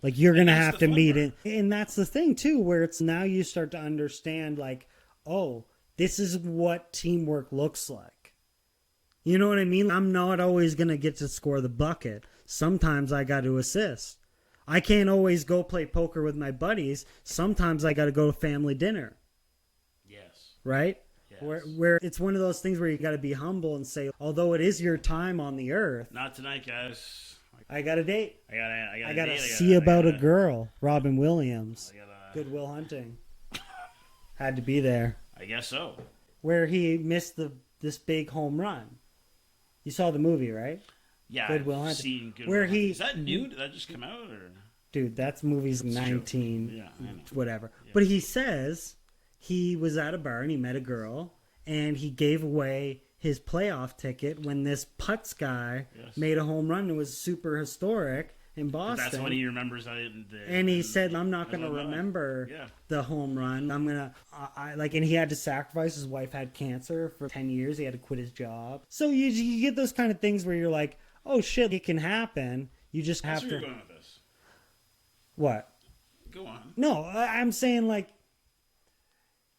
Like you're going to have to meet it. And that's the thing too, where it's now you start to understand like, oh, this is what teamwork looks like. You know what I mean? I'm not always going to get to score the bucket. Sometimes I got to assist. I can't always go play poker with my buddies. Sometimes I got to go to family dinner. Yes. Right? Yes. Where it's one of those things where you got to be humble and say, although it is your time on the earth, Not tonight, guys. I got a date. I got to see about a girl. Robin Williams. Good Will Hunting. Had to be there. I guess so. Where he missed this big home run. You saw the movie, right? Yeah, Good Will I've Hunting. seen Good Where Will Hunting. he Is that new? Did that just come out? Or? Dude, that's movie's 19. Yeah, I know. Whatever. Yeah. But he says he was at a bar and he met a girl and he gave away his playoff ticket when this Putz guy made a home run. It was super historic in Boston. That's what he remembers. And he said, I'm not going to remember the home run. I'm going to, and he had to sacrifice. His wife had cancer for 10 years. He had to quit his job. So you get those kind of things where you're like, oh shit, it can happen. You just have to. Where you're going with this? What? Go on. No, I'm saying like,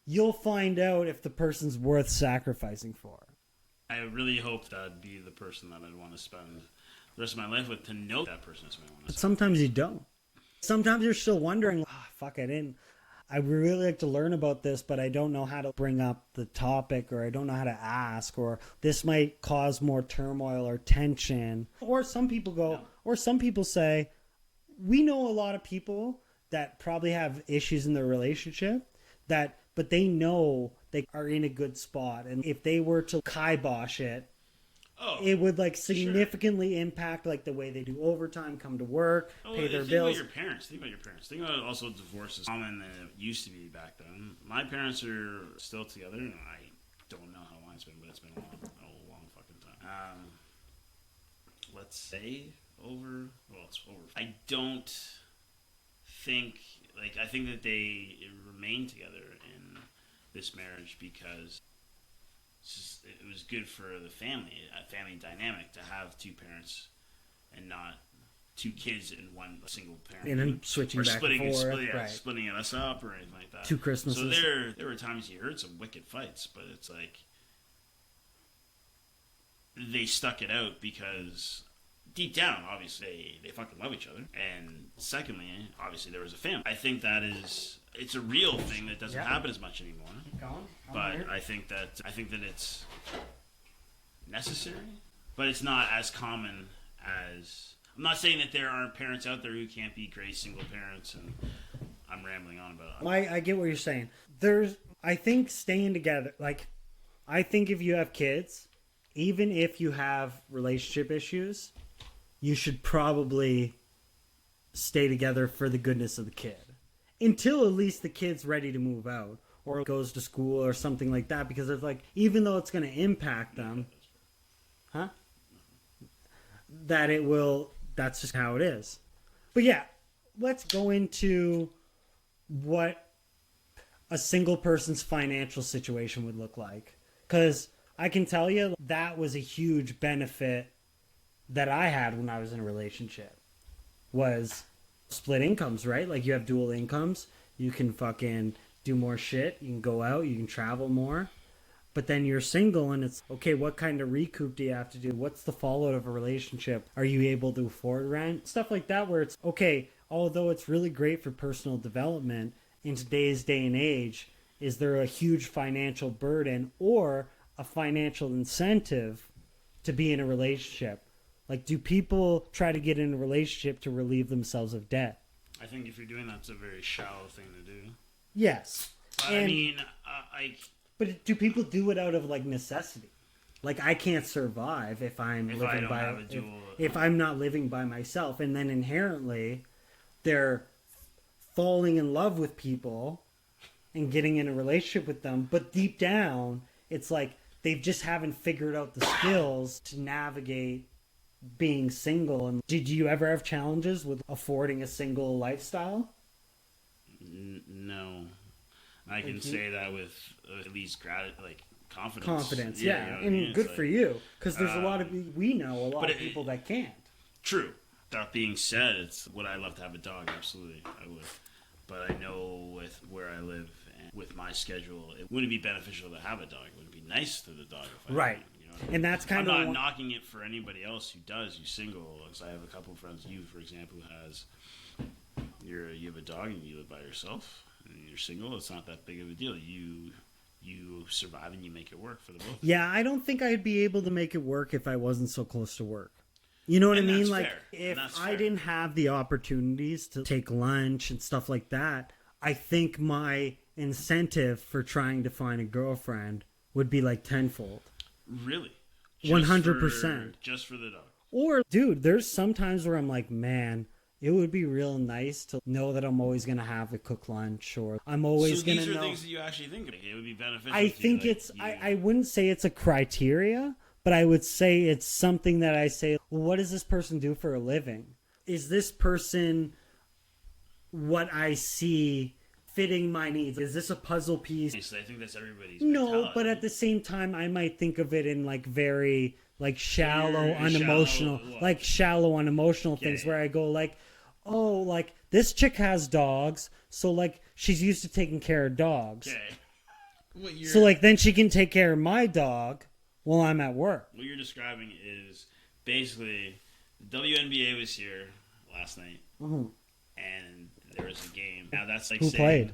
you'll find out if the person's worth sacrificing for. I really hope that I'd be the person that I'd want to spend the rest of my life with, to know that person is my one. But sometimes you don't. Sometimes you're still wondering, I would really like to learn about this, but I don't know how to bring up the topic, or I don't know how to ask, or this might cause more turmoil or tension. Or some people or some people say, we know a lot of people that probably have issues in their relationship but they know they are in a good spot. And if they were to kibosh it, it would significantly impact the way they do overtime, come to work, pay their bills. Think about your parents. Think about also divorce is common than it used to be back then. My parents are still together, and I don't know how long it's been, but it's been a long fucking time. Let's say it's over. I don't think I think that they remain together in this marriage because it was good for the family dynamic to have two parents and not two kids in one single parent. And switching back and forth. Splitting us up or anything like that. 2 Christmases. So there were times you heard some wicked fights, but it's like they stuck it out because deep down, obviously, they fucking love each other. And secondly, obviously, there was a family. I think it's a real thing that doesn't happen as much anymore. Keep going. But I think that it's necessary, but it's not as common as. I'm not saying that there aren't parents out there who can't be great single parents, and I'm rambling on about it. I get what you're saying. I think staying together, I think if you have kids, even if you have relationship issues, you should probably stay together for the goodness of the kid. Until at least the kid's ready to move out or goes to school or something like that. Because it's even though it's going to impact them, that's just how it is. But yeah, let's go into what a single person's financial situation would look like. Because I can tell you that was a huge benefit that I had when I was in a relationship was split incomes, right? You have dual incomes. You can fucking do more shit. You can go out. You can travel more. But then you're single and it's, okay, what kind of recoup do you have to do? What's the fallout of a relationship? Are you able to afford rent? Stuff like that where it's, okay, although it's really great for personal development in today's day and age, is there a huge financial burden or a financial incentive to be in a relationship? Do people try to get in a relationship to relieve themselves of debt? I think if you're doing that, it's a very shallow thing to do. Yes. But do people do it out of necessity? I can't survive if I'm not living by myself, and then inherently they're falling in love with people and getting in a relationship with them, but deep down it's they just haven't figured out the skills to navigate being single. And did you ever have challenges with affording a single lifestyle? No, I can say that with at least confidence. Confidence, yeah. Good for you, because there's a lot of people that can't. True. That being said, it's would I love to have a dog? Absolutely, I would. But I know with where I live and with my schedule, it wouldn't be beneficial to have a dog. It would be nice to the dog if I right. had, you know And that's I'm kind of not knocking it for anybody else who does. You single, because I have a couple of friends. You, for example, you have a dog and you live by yourself and you're single. It's not that big of a deal. You survive and you make it work for the both. Yeah, I don't think I'd be able to make it work if I wasn't so close to work. You know what I mean? Like, if I didn't have the opportunities to take lunch and stuff like that, I think my incentive for trying to find a girlfriend would be like tenfold. Really? 100%. Just for the dog. Or, dude, there's some times where I'm like, man, it would be real nice to know that I'm always going to have a cooked lunch, or I'm always going to know. So these are things that you actually think of. It would be beneficial. I think I wouldn't say it's a criteria, but I would say it's something that I say, well, what does this person do for a living? Is this person what I see fitting my needs? Is this a puzzle piece? I think that's everybody's mentality. But at the same time, I might think of it in like very like shallow, unemotional, things where I go like, oh, like this chick has dogs, so like she's used to taking care of dogs. Okay. So like then she can take care of my dog while I'm at work. What you're describing is basically the WNBA was here last night, and there was a game. Now that's like who played?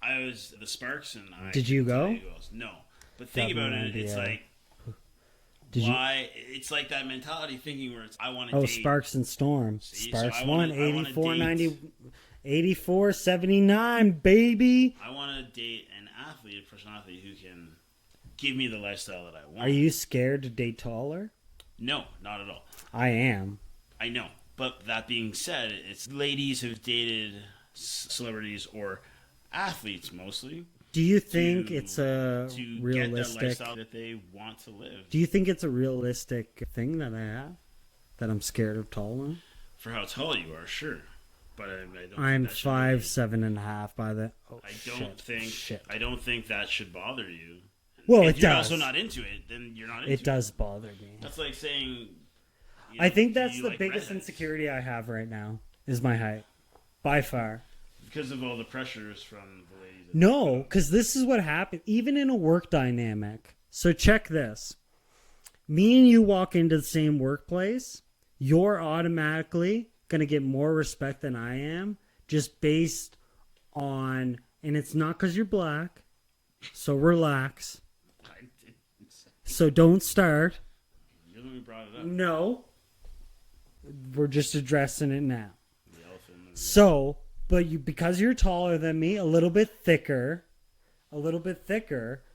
I was the Sparks, and I did you go? No, but think about it. It's like it's like that mentality thinking where it's I want to date. Sparks and Storm. Sparks won 84-79, baby. I want to date an athlete, a professional athlete who can give me the lifestyle that I want. Are you scared to date taller? No, not at all. I am. I know. But that being said, it's ladies who've dated celebrities or athletes mostly. Do you think it's a to realistic get that lifestyle that they want to live? Do you think it's a realistic thing that I have? That I'm scared of tall ones? For how tall you are, sure. But I don't. I'm 5'7.5" by the. I don't think that should bother you. Well, if it you're does. also not into it, then you're not into it. It does bother me. That's like saying. I think that's the biggest insecurity I have right now is my height, by far. Because of all the pressures from the ladies. No, because this is what happened. Even in a work dynamic. So check this. Me and you walk into the same workplace. You're automatically going to get more respect than I am just based on, and it's not because you're black, so relax. So don't start. You're the one who brought it up. No. We're just addressing it now. So, but because you're taller than me, a little bit thicker,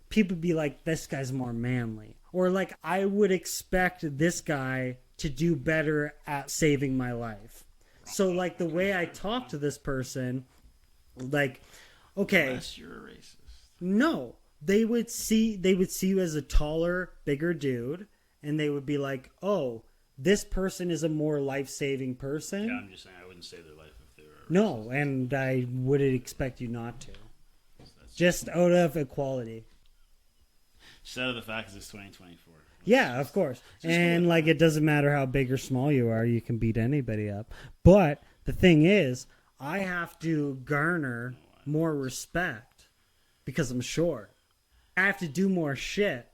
people be like, this guy's more manly. Or like, I would expect this guy to do better at saving my life. So like the way I talk to this person, like, okay. Unless you're a racist. No. They would see you as a taller, bigger dude, and they would be like, oh, this person is a more life-saving person. Yeah, I'm just saying I wouldn't save their life if they were a racist. No, and I wouldn't expect you not to. Just out of equality. Just out of the fact that it's 2024. Yeah, of course. And like it doesn't matter how big or small you are, you can beat anybody up. But the thing is, I have to garner more respect because I'm short. I have to do more shit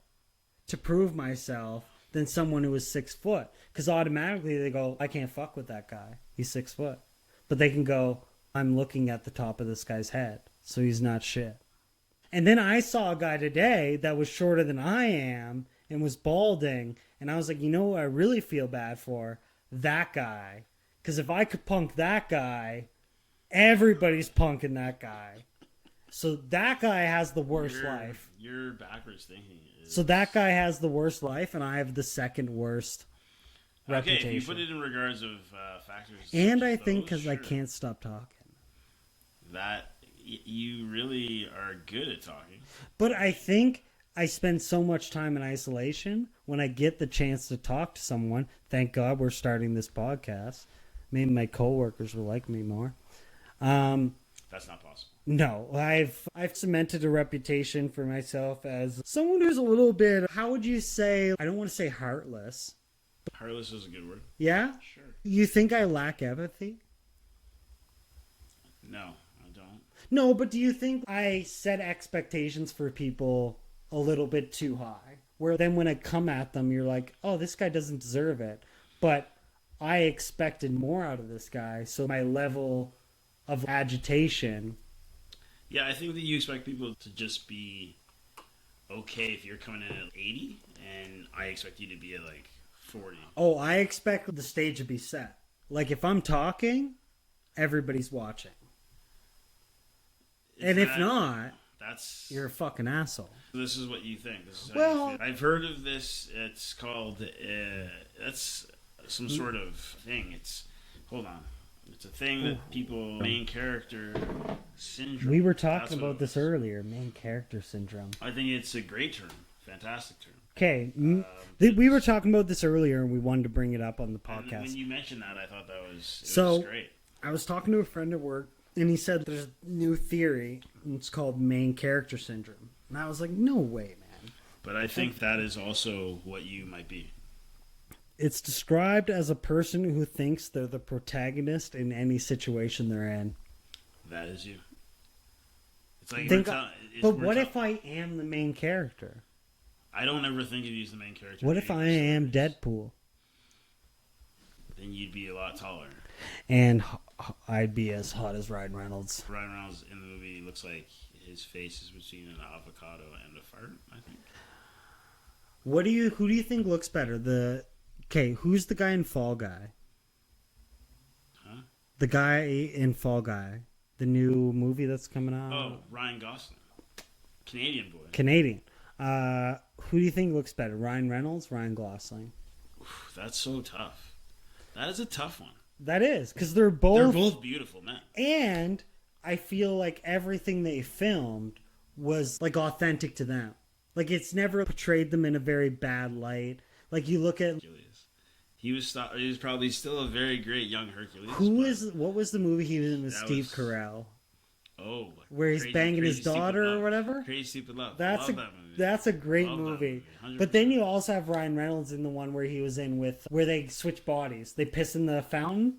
to prove myself than someone who is 6 foot. Because automatically they go, I can't fuck with that guy. He's 6 foot. But they can go, I'm looking at the top of this guy's head. So he's not shit. And then I saw a guy today that was shorter than I am and was balding. And I was like, you know what I really feel bad for? That guy. Because if I could punk that guy, everybody's punking that guy. So that guy has the worst life. You're backwards thinking. So that guy has the worst life, and I have the second worst reputation. Okay, if you put it in regards of factors. And I think because I can't stop talking. That you really are good at talking. But I think I spend so much time in isolation. When I get the chance to talk to someone, thank God we're starting this podcast. Maybe my coworkers will like me more. That's not possible. No, I've cemented a reputation for myself as someone who's a little bit, how would you say, I don't want to say heartless. Heartless is a good word. Yeah? Sure. You think I lack empathy? No, I don't. No, but do you think I set expectations for people a little bit too high? Where then when I come at them, you're like, oh, this guy doesn't deserve it. But I expected more out of this guy, so my level of agitation. Yeah, I think that you expect people to just be okay if you're coming in at 80, and I expect you to be at like 40. Oh, I expect the stage to be set. Like if I'm talking, everybody's watching. And if not, you're a fucking asshole. This is what you think. This is how Well, you feel. I've heard of this. It's called. That's some sort of thing. Hold on. It's a thing that people main character syndrome. We were talking about this earlier. Main character syndrome. I think it's a great term. Fantastic term. Okay, we were talking about this earlier, and we wanted to bring it up on the podcast. When you mentioned that, I thought that was great. I was talking to a friend at work, and he said there's a new theory, and it's called main character syndrome. And I was like, no way, man. But I think that is also what you might be. It's described as a person who thinks they're the protagonist in any situation they're in. That is you. It's like but what if I am the main character? I don't ever think of you as the main character. What if I am Deadpool? Then you'd be a lot taller. And I'd be as hot as Ryan Reynolds. Ryan Reynolds in the movie looks like his face is between an avocado and a fart, I think. Who do you think looks better? Who's the guy in Fall Guy? Huh? The guy in Fall Guy. The new movie that's coming out. Oh, Ryan Gosling. Canadian boy. Canadian. Who do you think looks better? Ryan Reynolds, Ryan Gosling? Oof, that's so tough. That is a tough one. That is, because they're both beautiful men. And I feel like everything they filmed was like authentic to them. Like it's never portrayed them in a very bad light. Like you look at he was probably still a very great young Hercules. What was the movie he was in with Steve Carell? Oh, where he's banging his daughter or whatever. Crazy Stupid Love. That's a great movie. But then you also have Ryan Reynolds in the one where he was in with where they switch bodies. They piss in the fountain.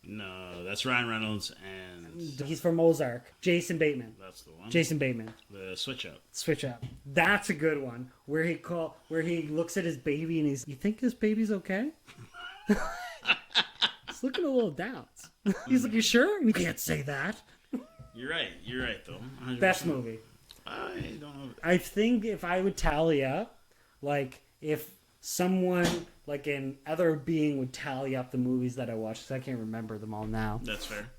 No, that's Ryan Reynolds and he's from Ozark. Jason Bateman. That's the one. Jason Bateman. The Switch Up. Switch Up. That's a good one. Where he looks at his baby and you think this baby's okay? He's looking a little down. He's like, you sure? You can't say that. You're right though. 100%. Best movie. I don't know. I think if I would tally up, like if someone like an other being would tally up the movies that I watched, because I can't remember them all now. That's fair.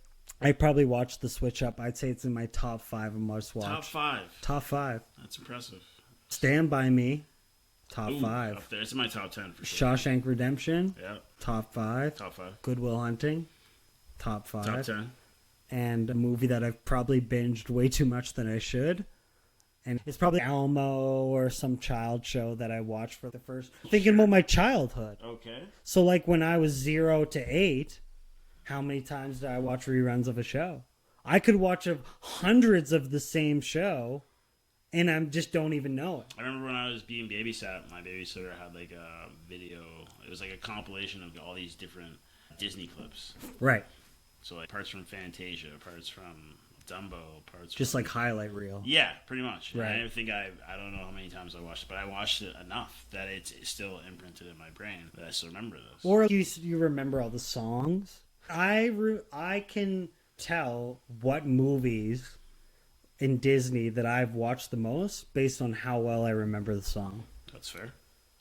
I probably watched The Switch Up. I'd say it's in my top 5 of must watch. Top 5. Top 5. That's impressive. Stand By Me. Top 5. Up there. It's in my top 10 for sure. Shawshank Redemption. Yeah. Top 5. Top 5. Good Will Hunting. Top 5. Top 10. And a movie that I've probably binged way too much than I should. And it's probably Elmo or some child show that I watched for the first... Thinking about my childhood. Okay. So like when I was 0 to 8, how many times did I watch reruns of a show? I could watch hundreds of the same show, and I just don't even know it. I remember when I was being babysat, my babysitter had like a video. It was like a compilation of all these different Disney clips. Right. So like parts from Fantasia, parts from Dumbo, parts just like highlight reel. Yeah, pretty much. Right. I don't know how many times I watched it, but I watched it enough that it's still imprinted in my brain that I still remember this. Or you remember all the songs. I can tell what movies in Disney that I've watched the most based on how well I remember the song. That's fair.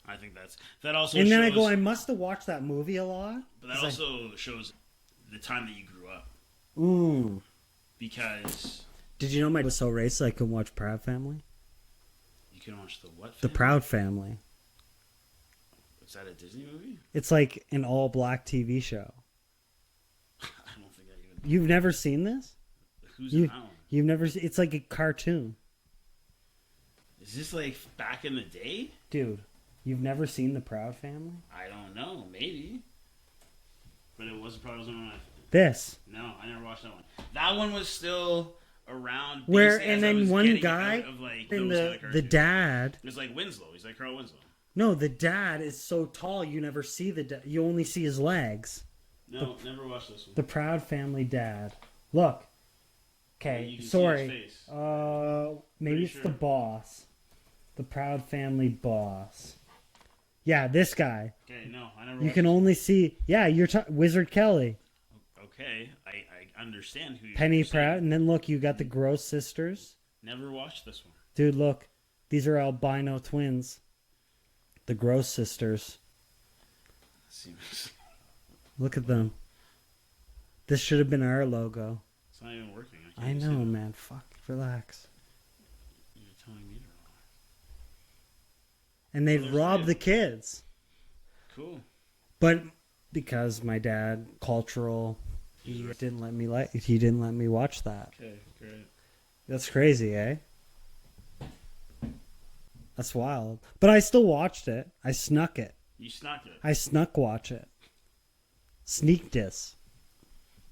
I think that also. And then I go, I must have watched that movie a lot. But that also shows the time that you grew up. Ooh. Because... Did you know I was so racist I couldn't watch Proud Family? You can watch the what family? The Proud Family. Is that a Disney movie? It's like an all-black TV show. I don't think I even... You've never seen this? Who's in that one? You've never seen... It's like a cartoon. Is this like back in the day? Dude, you've never seen The Proud Family? I don't know. Maybe. But it probably wasn't on my... This. No, I never watched that one. That one was still around. Where, and then one guy, and the dad... It's like Winslow. He's like Carl Winslow. No, the dad is so tall you never see the dad. You only see his legs. No, never watched this one. The Proud Family dad. Look. Okay, sorry. Maybe it's the boss. The Proud Family boss. Yeah, this guy. Okay, no, I never. You watched can this only see. Yeah, you're Wizard Kelly. one. Okay, I understand who you're Penny saying. Proud. And then look, you got the Gross Sisters. Never watched this one. Dude, look. These are albino twins. The Gross Sisters. Seems Look at them. This should have been our logo. it's not even working. I can't see know, that. man. Fuck. Relax. You're telling me to relax. And they Well, there's robbed two. the kids. Cool. But because my dad, cultural, he didn't let me watch that. Okay, great. That's crazy, eh? That's wild. But I still watched it. I snuck it. You snuck it, I snuck watch it. Sneak dis.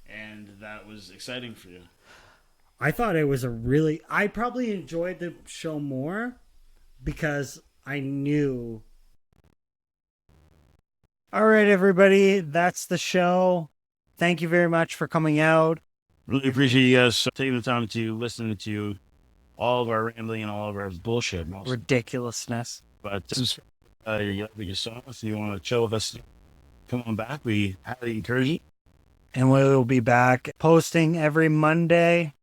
and that was exciting for you. I thought it was I probably enjoyed the show more because I knew. All right, everybody. That's the show. Thank you very much for coming out. Really appreciate you guys taking the time to listen to all of our rambling and all of our bullshit. Mostly. Ridiculousness. But this is your song. If you want to chill with us, come on back. We highly encourage you. And we will be back posting every Monday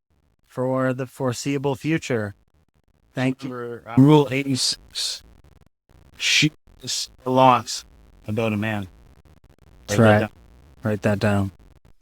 for the foreseeable future. Thank you. Remember, Rule 86. Shoot the lots about a man. That's right. Write that down.